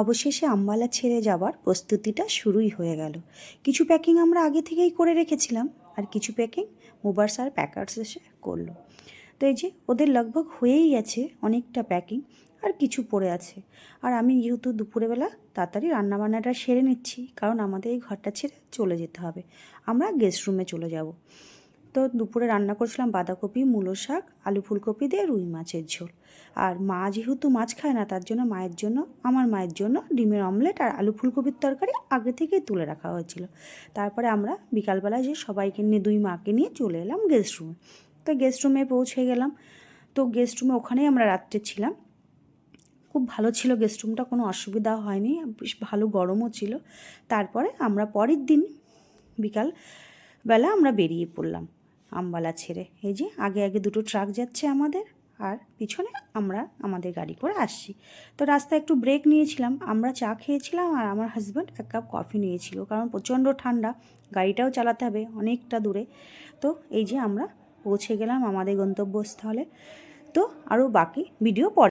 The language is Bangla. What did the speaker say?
অবশেষে আম্বালা ছেড়ে যাবার প্রস্তুতিটা শুরুই হয়ে গেল। কিছু প্যাকিং আমরা আগে থেকেই করে রেখেছিলাম, আর কিছু প্যাকিং মুভার্স আর প্যাকার্স এসে করলো। তো এই যে ওদের লগভগ হয়েই গেছে অনেকটা প্যাকিং, আর কিছু পড়ে আছে। আর আমি যেহেতু দুপুরবেলা তাড়াতাড়ি রান্নাবান্নাটা সেরে নিচ্ছি, কারণ আমাদের এই ঘরটা ছেড়ে চলে যেতে হবে, আমরা গেস্ট রুমে চলে যাব। তো দুপুরে রান্না করছিলাম বাঁধাকপি, মূলো শাক, আলু ফুলকপি দিয়ে রুই মাছের ঝোল। আর মা যেহেতু মাছ খায় না, তার জন্য মায়ের জন্য, আমার মায়ের জন্য ডিমের অমলেট আর আলু ফুলকপির তরকারি আগে থেকেই তুলে রাখা হয়েছিল। তারপরে আমরা বিকালবেলা যে সবাইকে নিয়ে, দুই মাকে নিয়ে চলে এলাম গেস্ট রুমে। তো গেস্ট রুমে পৌঁছে গেলাম। তো গেস্ট রুমে ওখানেই আমরা রাত্রে ছিলাম। খুব ভালো ছিল গেস্ট রুমটা, কোনো অসুবিধা হয়নি, বেশ ভালো গরমও ছিল। তারপরে আমরা পরের দিন বিকালবেলা আমরা বেরিয়ে পড়লাম আম্বালা ছেড়ে। এই যে আগে আগে দুটো ট্রাক যাচ্ছে আমাদের, আর পিছনে আমরা আমাদের গাড়ি করে আসছি। তো রাস্তায় একটু ব্রেক নিয়েছিলাম, আমরা চা খেয়েছিলাম, আর আমার হাজব্যান্ড এক কাপ কফি নিয়েছিল, কারণ প্রচণ্ড ঠান্ডা, গাড়িটাও চালাতে হবে অনেকটা দূরে। তো এই যে আমরা পৌঁছে গেলাম আমাদের গন্তব্যস্থলে। তো আরও বাকি ভিডিও পরে।